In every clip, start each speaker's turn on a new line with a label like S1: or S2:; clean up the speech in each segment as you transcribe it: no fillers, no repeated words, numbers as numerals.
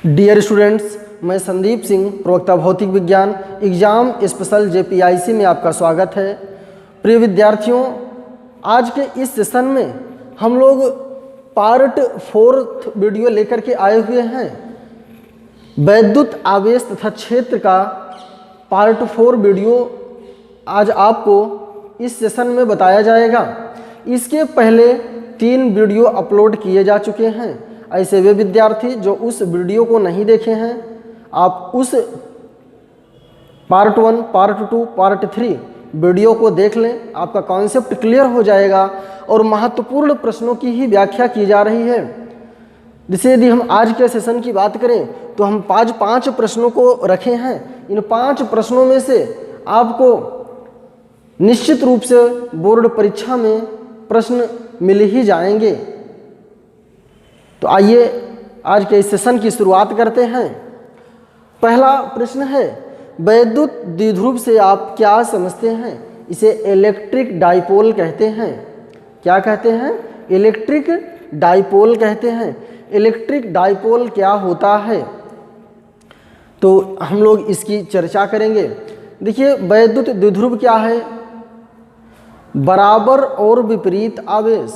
S1: Dear students, मैं संदीप सिंह, प्रवक्ता भौतिक विज्ञान एग्जाम स्पेशल JPIC में आपका स्वागत है। प्रिय विद्यार्थियों, आज के इस सेशन में हम लोग पार्ट 4 वीडियो लेकर के आए हुए हैं। वैद्युत आवेश तथा क्षेत्र का पार्ट 4 वीडियो आज आपको इस सेशन में बताया जाएगा। इसके पहले 3 वीडियो अपलोड किए जा चुके हैं। ऐसे वे विद्यार्थी जो उस वीडियो को नहीं देखे हैं, आप उस पार्ट 1, पार्ट 2, पार्ट 3 वीडियो को देख लें। आपका कॉन्सेप्ट क्लियर हो जाएगा और महत्वपूर्ण प्रश्नों की ही व्याख्या की जा रही है। जैसे यदि हम आज के सेशन की बात करें तो हम 5 प्रश्नों को रखे हैं। इन 5 प्रश्नों में से आपको निश्चित रूप से बोर्ड परीक्षा में प्रश्न मिल ही जाएंगे। तो आइए आज के इस सेशन की शुरुआत करते हैं। पहला प्रश्न है, वैद्युत द्विध्रुव से आप क्या समझते हैं? इसे इलेक्ट्रिक डाइपोल कहते हैं। क्या कहते हैं? इलेक्ट्रिक डाइपोल कहते हैं। इलेक्ट्रिक डाइपोल क्या होता है, तो हम लोग इसकी चर्चा करेंगे। देखिए, वैद्युत द्विध्रुव क्या है? बराबर और विपरीत आवेश।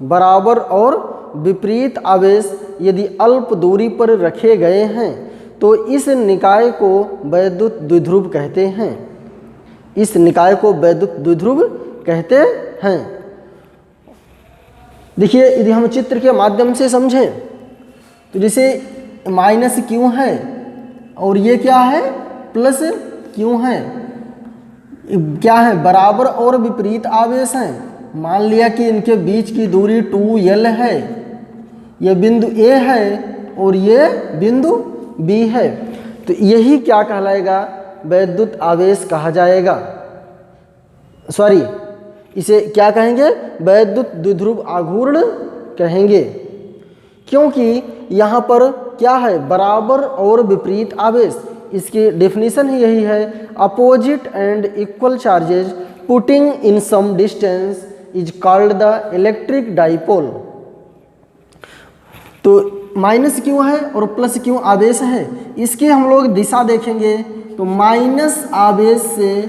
S1: बराबर और विपरीत आवेश यदि अल्प दूरी पर रखे गए हैं तो इस निकाय को वैद्युत द्विध्रुव कहते हैं। इस निकाय को वैद्युत द्विध्रुव कहते हैं। देखिए, यदि हम चित्र के माध्यम से समझें तो जैसे -Q है और ये क्या है? +Q है। क्या है? बराबर और विपरीत आवेश हैं। मान लिया कि इनके बीच की दूरी 2L है। ये बिंदु A है और ये बिंदु B है। तो यही क्या कहलाएगा? वैद्युत आवेश कहा जाएगा। सॉरी, इसे क्या कहेंगे? वैद्युत द्विध्रुव आघूर्ण कहेंगे। क्योंकि यहाँ पर क्या है? बराबर और विपरीत आवेश। इसकी डेफिनेशन ही यही है, opposite and equal charges putting in some distance is called the electric dipole. तो -Q है और +Q आवेश है। इसके हम लोग दिशा देखेंगे तो माइनस आवेश से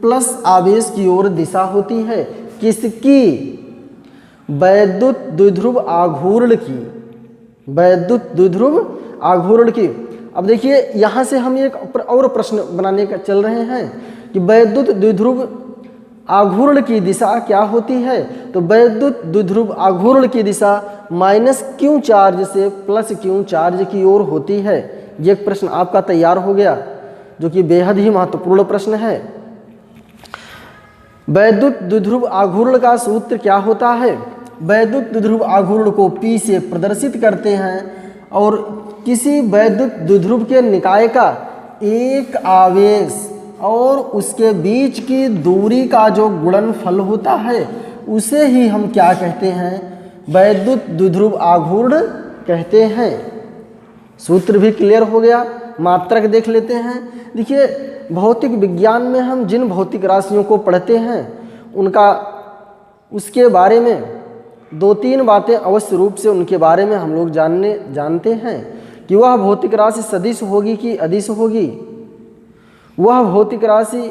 S1: प्लस आवेश की ओर दिशा होती है। किसकी? वैद्युत द्विध्रुव आघूर्ण की। वैद्युत द्विध्रुव आघूर्ण की। अब देखिए, यहाँ से हम एक और प्रश्न बनाने का चल रहे हैं कि वैद्युत द्विध्रुव आघूर्ण की दिशा क्या होती है। तो वैद्युत द्विध्रुव आघूर्ण की दिशा -Q चार्ज से +Q चार्ज की ओर होती है। ये एक प्रश्न आपका तैयार हो गया, जो कि बेहद ही महत्वपूर्ण प्रश्न है। वैद्युत द्विध्रुव आघूर्ण का सूत्र क्या होता है? वैद्युत द्विध्रुव आघूर्ण को P से प्रदर्शित करते हैं और किसी वैद्युत द्विध्रुव के निकाय का एक आवेश और उसके बीच की दूरी का जो गुणनफल होता है उसे ही हम क्या कहते हैं? वैद्युत द्विध्रुव आघूर्ण कहते हैं। सूत्र भी क्लियर हो गया। मात्रक देख लेते हैं। देखिए, भौतिक विज्ञान में हम जिन भौतिक राशियों को पढ़ते हैं उसके बारे में 2-3 बातें अवश्य रूप से उनके बारे में हम लोग जानते हैं कि वह भौतिक राशि सदिश होगी कि अदिश होगी। वह भौतिक राशि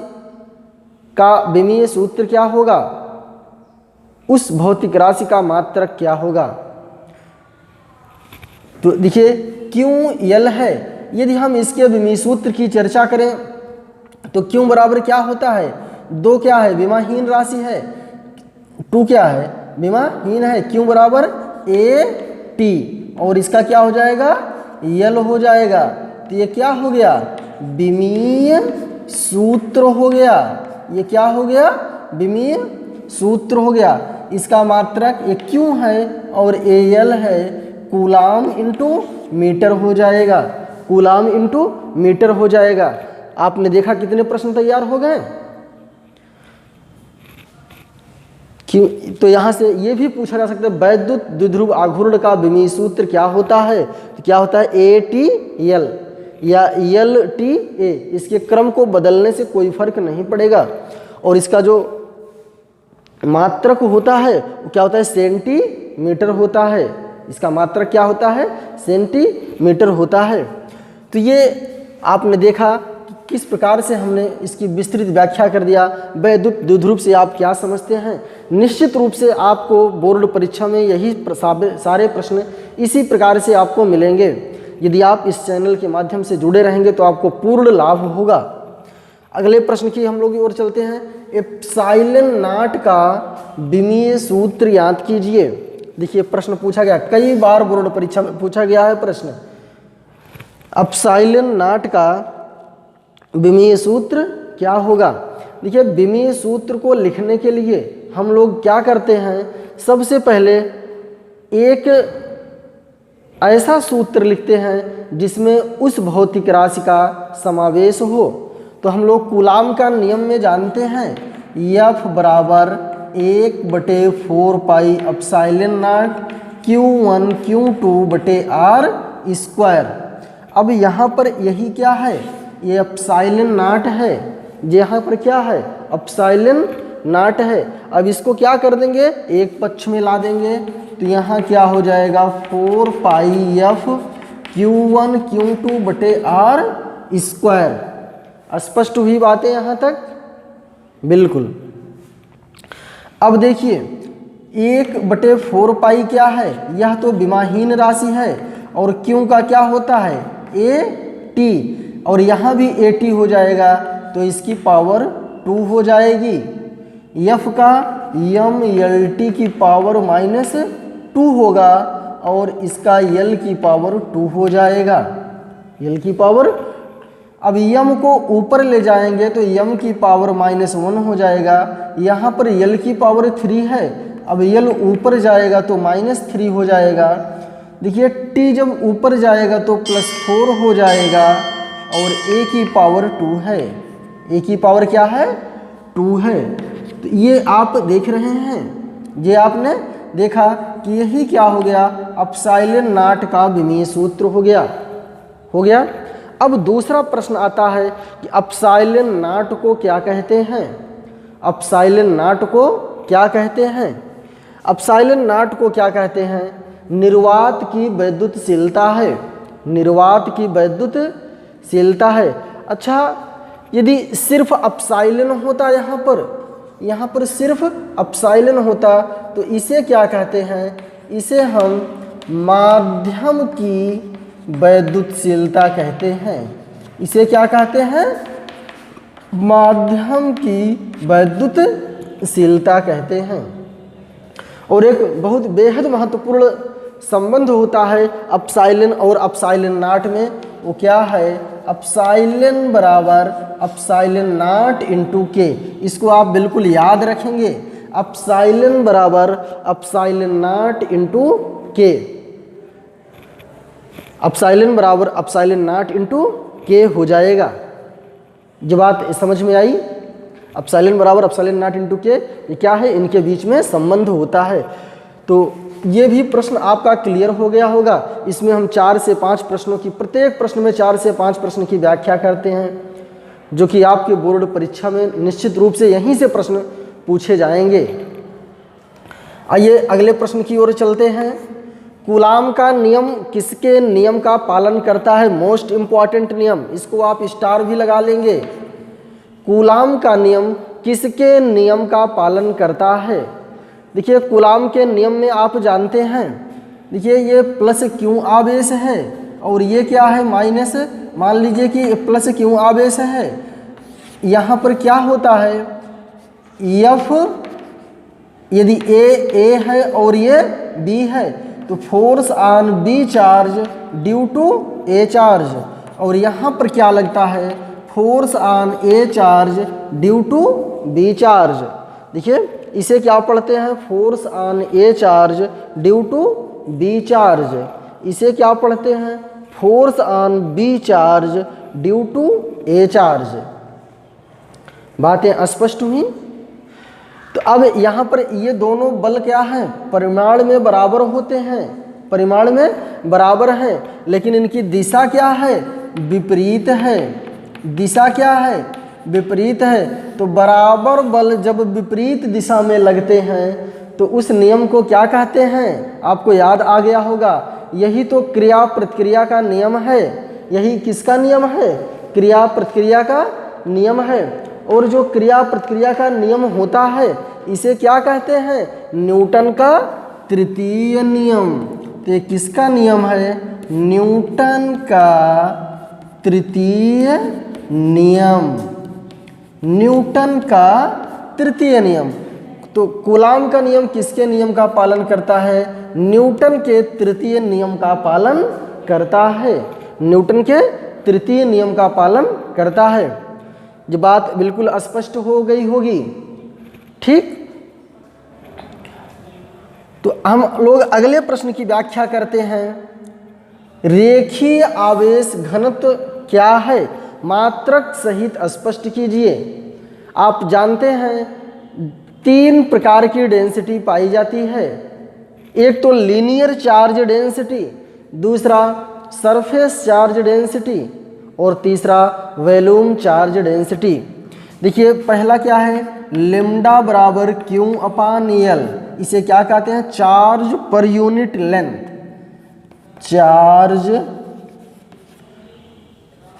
S1: का विमीय सूत्र क्या होगा? उस भौतिक राशि का मात्रक क्या होगा? तो देखिए, QL है। यदि हम इसके विमीय सूत्र की चर्चा करें तो Q बराबर क्या होता है? 2 क्या है? विमाहीन राशि है। 2 क्या है? विमाहीन है। Q बराबर AT और इसका क्या हो जाएगा? L हो जाएगा। तो ये क्या हो गया? विमीय सूत्र हो गया। ये क्या हो गया? विमीय सूत्र हो गया। इसका मात्रक एक Q है और AL है। कूलाम इंटू मीटर हो जाएगा। कूलाम इंटू मीटर हो जाएगा। आपने देखा कितने प्रश्न तैयार हो गए। तो यहाँ से ये भी पूछा जा सकता है, वैद्युत द्विध्रुव आघूर्ण का विमीय सूत्र क्या होता है? तो क्या होता है? ATL या LTA। इसके क्रम को बदलने से कोई फर्क नहीं पड़ेगा। और इसका जो मात्रक होता है वो क्या होता है? सेंटीमीटर होता है। इसका मात्रक क्या होता है? सेंटीमीटर होता है। तो ये आपने देखा कि किस प्रकार से हमने इसकी विस्तृत व्याख्या कर दिया। वैद्युत द्विध्रुव से आप क्या समझते हैं? निश्चित रूप से आपको बोर्ड परीक्षा में यही सारे प्रश्न इसी प्रकार से आपको मिलेंगे। यदि आप इस चैनल के माध्यम से जुड़े रहेंगे तो आपको पूर्ण लाभ होगा। अगले प्रश्न की हम लोग की ओर चलते हैं। एप्सिलॉन नॉट का विमीय सूत्र याद कीजिए। देखिए प्रश्न पूछा गया, कई बार बोर्ड परीक्षा में पूछा गया है प्रश्न। एप्सिलॉन नॉट का विमीय सूत्र क्या होगा? देखिए विमीय सूत्र को लिखने के लिए हम लोग क्या करते हैं? सबसे पहले एक ऐसा सूत्र लिखते हैं जिसमें उस भौतिक राशि का समावेश हो। तो हम लोग कूलाम का नियम में जानते हैं F बराबर 1/4 pi epsilon not Q1 Q2 बटे R स्क्वायर। अब यहाँ पर यही क्या है? ये एप्सिलॉन नॉट है। यहाँ पर क्या है? एप्सिलॉन नॉट है। अब इसको क्या कर देंगे? एक पक्ष में ला देंगे तो यहाँ क्या हो जाएगा? 4 पाई F Q1 Q2 बटे R स्क्वायर। स्पष्ट हुई बातें यहाँ तक? बिल्कुल। अब देखिए 1/4 पाई क्या है? यह तो विमाहीन राशि है और Q का क्या होता है? AT, और यहाँ भी AT हो जाएगा तो इसकी पावर 2 हो जाएगी। F का MLT की पावर -2 होगा और इसका L की पावर 2 हो जाएगा। L की पावर, अब M को ऊपर ले जाएंगे तो M की पावर -1 हो जाएगा। यहाँ पर L की पावर 3 है, अब L ऊपर जाएगा तो -3 हो जाएगा। देखिए T जब ऊपर जाएगा तो +4 हो जाएगा और A की पावर 2 है। A की पावर क्या है? 2 है। तो ये आप देख रहे हैं, ये आपने देखा कि यही क्या हो गया? एप्सिलॉन नॉट का विमीय सूत्र हो गया। अब दूसरा प्रश्न आता है कि एप्सिलॉन नॉट को क्या कहते हैं? एप्सिलॉन नॉट को क्या कहते हैं? एप्सिलॉन नॉट को क्या कहते हैं? निर्वात की वैद्युतशीलता है। निर्वात की वैद्युतशीलता है। अच्छा, यदि सिर्फ एप्सिलॉन होता यहाँ पर सिर्फ एप्सिलॉन होता तो इसे क्या कहते हैं? इसे हम माध्यम की वैद्युतशीलता कहते हैं। इसे क्या कहते हैं? माध्यम की वैद्युतशीलता कहते हैं। और एक बहुत बेहद महत्वपूर्ण संबंध होता है एप्सिलॉन और एप्सिलॉन नॉट में। वो क्या है? एप्सिलॉन बराबर एप्सिलॉन नॉट इंटू के। इसको आप बिल्कुल याद रखेंगे। एप्सिलॉन बराबर एप्सिलॉन नॉट इंटू के। एप्सिलॉन बराबर एप्सिलॉन नॉट इंटू के हो जाएगा। जो बात समझ में आई? एप्सिलॉन बराबर एप्सिलॉन नॉट इंटू के, ये क्या है? इनके बीच में संबंध होता है। तो ये भी प्रश्न आपका क्लियर हो गया होगा। इसमें हम 4 से 5 प्रश्नों की, प्रत्येक प्रश्न में 4 से 5 प्रश्न की व्याख्या करते हैं, जो कि आपके बोर्ड परीक्षा में निश्चित रूप से यहीं से प्रश्न पूछे जाएंगे। आइए अगले प्रश्न की ओर चलते हैं। कूलाम का नियम किसके नियम का पालन करता है? मोस्ट इम्पॉर्टेंट नियम, इसको आप स्टार भी लगा लेंगे। कूलाम का नियम किसके नियम का पालन करता है? देखिए कूलाम के नियम में आप जानते हैं, देखिए ये प्लस क्यू आवेश है और ये क्या है? माइनस। मान लीजिए कि प्लस क्यू आवेश है। यहाँ पर क्या होता है? F यदि A है और ये B है तो force on B charge due to A charge, और यहाँ पर क्या लगता है? Force on A charge due to B charge. देखिए इसे क्या पढ़ते हैं? Force on A charge due to B charge. इसे क्या पढ़ते हैं? Force on B charge due to A charge. बातें स्पष्ट हुई? तो अब यहाँ पर ये दोनों बल क्या हैं? परिमाण में बराबर होते हैं, परिमाण में बराबर हैं, लेकिन इनकी दिशा क्या है? विपरीत है। दिशा क्या है? विपरीत है। तो बराबर बल जब विपरीत दिशा में लगते हैं तो उस नियम को क्या कहते हैं, आपको याद आ गया होगा। यही तो क्रिया प्रतिक्रिया का नियम है। यही किसका नियम है, क्रिया प्रतिक्रिया का नियम है। और जो क्रिया प्रतिक्रिया का नियम होता है इसे क्या कहते हैं, न्यूटन का तृतीय नियम। तो ये किसका नियम है, न्यूटन का तृतीय नियम। न्यूटन का तृतीय नियम। तो कूलाम का नियम किसके नियम का पालन करता है, न्यूटन के तृतीय नियम का पालन करता है। न्यूटन के तृतीय नियम का पालन करता है। ये बात बिल्कुल स्पष्ट हो गई होगी, ठीक। तो हम लोग अगले प्रश्न की व्याख्या करते हैं। रेखीय आवेश घनत्व क्या है, मात्रक सहित स्पष्ट कीजिए। आप जानते हैं 3 प्रकार की डेंसिटी पाई जाती है। एक तो लीनियर चार्ज डेंसिटी, दूसरा सरफेस चार्ज डेंसिटी और तीसरा वॉल्यूम चार्ज डेंसिटी। देखिए पहला क्या है, लेम्डा बराबर क्यू अपान एल। इसे क्या कहते हैं, charge per unit length. Charge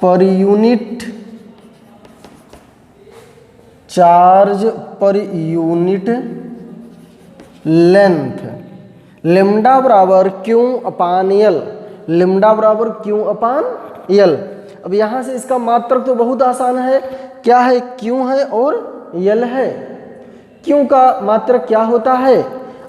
S1: per unit, charge per unit length. Lambda बराबर क्यू अपान एल। लेम्डा बराबर क्यू अपान एल। अब यहाँ से इसका मात्रक तो बहुत आसान है, क्या है, क्यू है और एल है। क्यू का मात्रक क्या होता है,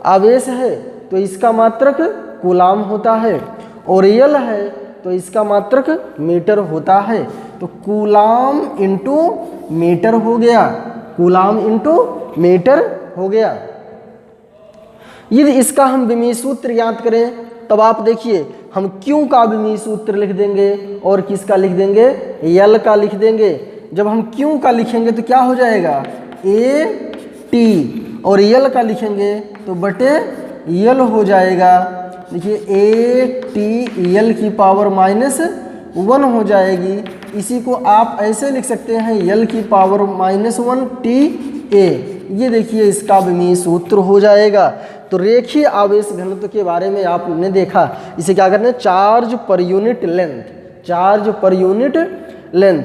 S1: आवेश है, तो इसका मात्रक कूलाम होता है। और एल है तो इसका मात्रक मीटर होता है। तो कूलाम इंटू मीटर हो गया, कूलाम इंटू मीटर हो गया। यदि इसका हम विमीय सूत्र याद करें तब आप देखिए हम क्यू का विमीय सूत्र लिख देंगे और किसका लिख देंगे, एल का लिख देंगे। जब हम क्यू का लिखेंगे तो क्या हो जाएगा, ए टी, और एल का लिखेंगे तो बटे एल हो जाएगा। देखिए ए टी एल की पावर -1 हो जाएगी। इसी को आप ऐसे लिख सकते हैं, एल की पावर -1 टी ए। ये देखिए इसका विमीय सूत्र हो जाएगा। तो रेखीय आवेश घनत्व के बारे में आपने देखा। इसे क्या करना है, charge per unit length. Charge per unit length.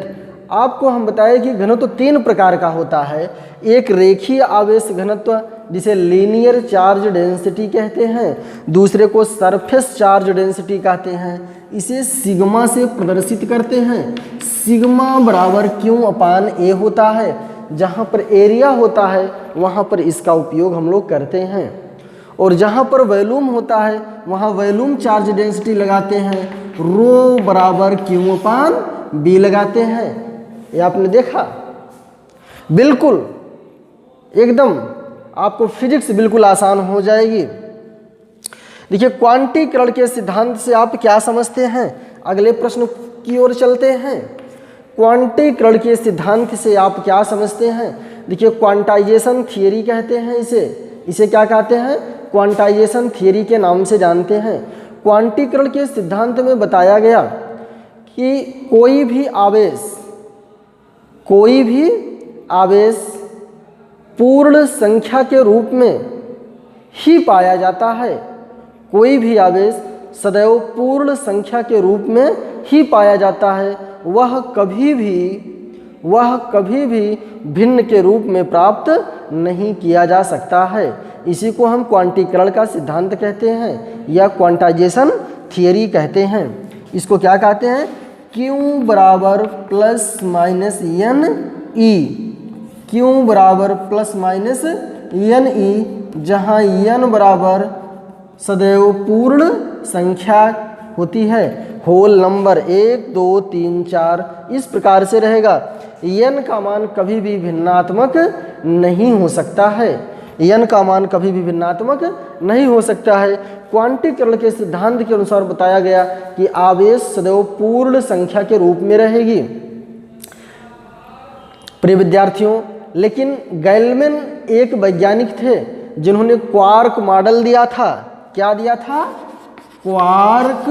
S1: आपको हम बताए कि घनत्व 3 प्रकार का होता है। एक रेखीय आवेश घनत्व जिसे लीनियर चार्ज डेंसिटी कहते हैं, दूसरे को सरफेस चार्ज डेंसिटी कहते हैं। इसे सिग्मा से प्रदर्शित करते हैं। सिग्मा बराबर क्यू अपान ए होता है। जहाँ पर एरिया होता है वहाँ पर इसका उपयोग हम लोग करते हैं। और जहाँ पर वॉल्यूम होता है वहाँ वॉल्यूम चार्ज डेंसिटी लगाते हैं। रो बराबर क्यू अपान बी लगाते हैं। ये आपने देखा, बिल्कुल एकदम आपको फिजिक्स बिल्कुल आसान हो जाएगी। देखिए क्वांटीकरण के सिद्धांत से आप क्या समझते हैं, अगले प्रश्न की ओर चलते हैं। क्वांटीकरण के सिद्धांत से आप क्या समझते हैं। देखिए क्वांटाइजेशन थियरी कहते हैं इसे क्या कहते हैं, क्वांटाइजेशन थियरी के नाम से जानते हैं। क्वांटीकरण के सिद्धांत में बताया गया कि कोई भी आवेश पूर्ण संख्या के रूप में ही पाया जाता है। कोई भी आवेश सदैव पूर्ण संख्या के रूप में ही पाया जाता है। वह कभी भी भिन्न के रूप में प्राप्त नहीं किया जा सकता है। इसी को हम क्वांटीकरण का सिद्धांत कहते हैं या क्वांटाइजेशन थियरी कहते हैं। इसको क्या कहते हैं, Q बराबर plus minus n e. Q बराबर प्लस माइनस एन ई, जहाँ एन बराबर सदैव पूर्ण संख्या होती है। होल नंबर 1 2 3 4 इस प्रकार से रहेगा। एन का मान कभी भी भिन्नात्मक नहीं हो सकता है। एन का मान कभी भी भिन्नात्मक नहीं हो सकता है। क्वांटीकरण के सिद्धांत के अनुसार बताया गया कि आवेश सदैव पूर्ण संख्या के रूप में रहेगी। प्रिय विद्यार्थियों, लेकिन गैलमैन एक वैज्ञानिक थे जिन्होंने क्वार्क मॉडल दिया था। क्या दिया था, क्वार्क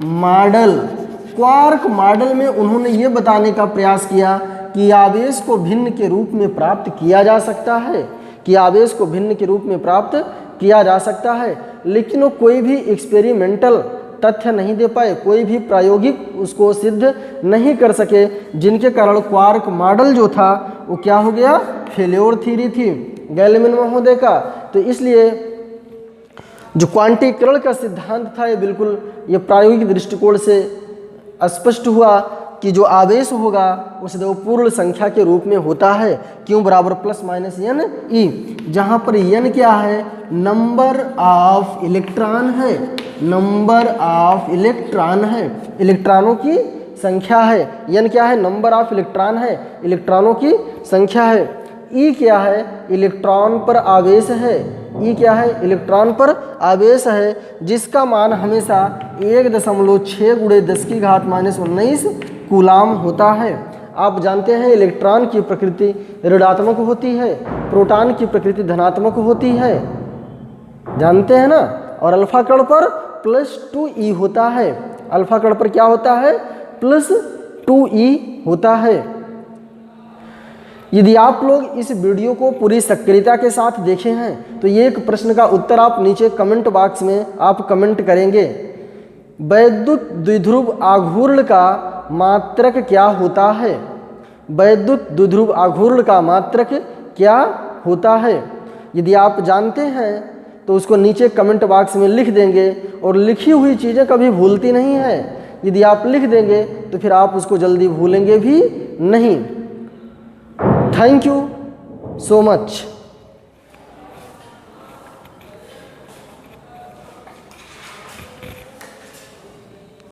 S1: मॉडल। क्वार्क मॉडल में उन्होंने ये बताने का प्रयास किया कि आवेश को भिन्न के रूप में प्राप्त किया जा सकता है। कि आवेश को भिन्न के रूप में प्राप्त किया जा सकता है, लेकिन वो कोई भी एक्सपेरिमेंटल तथ्य नहीं दे पाए, कोई भी प्रायोगिक उसको सिद्ध नहीं कर सके, जिनके कारण क्वार्क मॉडल जो था वो क्या हो गया, फेल्योर थ्योरी थी गैलेमिन महोदय का। तो इसलिए जो क्वांटीकरण का सिद्धांत था ये बिल्कुल ये प्रायोगिक दृष्टिकोण से स्पष्ट हुआ कि जो आवेश होगा उस वो पूर्ण संख्या के रूप में होता है, क्यों बराबर प्लस माइनस एन ई, जहाँ पर एन क्या है, नंबर ऑफ इलेक्ट्रॉन है, नंबर ऑफ इलेक्ट्रॉन है, इलेक्ट्रॉनों की संख्या है। एन क्या है, नंबर ऑफ इलेक्ट्रॉन है, इलेक्ट्रॉनों की संख्या है। ई क्या है, इलेक्ट्रॉन पर आवेश है, ई क्या है, इलेक्ट्रॉन पर आवेश है, जिसका मान हमेशा 1.6 × 10⁻⁻19 कूलाम होता है। आप जानते हैं इलेक्ट्रॉन की प्रकृति ऋणात्मक होती है, प्रोटॉन की प्रकृति धनात्मक होती है, जानते हैं ना। और अल्फा कण पर +2e होता है, अल्फा कण पर क्या होता है, +2e होता है। यदि आप लोग इस वीडियो को पूरी सक्रियता के साथ देखे हैं तो ये एक प्रश्न का उत्तर आप नीचे कमेंट बॉक्स में आप कमेंट करेंगे, वैद्युत द्विध्रुव आघूर्ण का मात्रक क्या होता है, वैद्युत द्विध्रुव आघूर्ण का मात्रक क्या होता है। यदि आप जानते हैं तो उसको नीचे कमेंट बॉक्स में लिख देंगे, और लिखी हुई चीज़ें कभी भूलती नहीं है, यदि आप लिख देंगे तो फिर आप उसको जल्दी भूलेंगे भी नहीं। Thank you so much.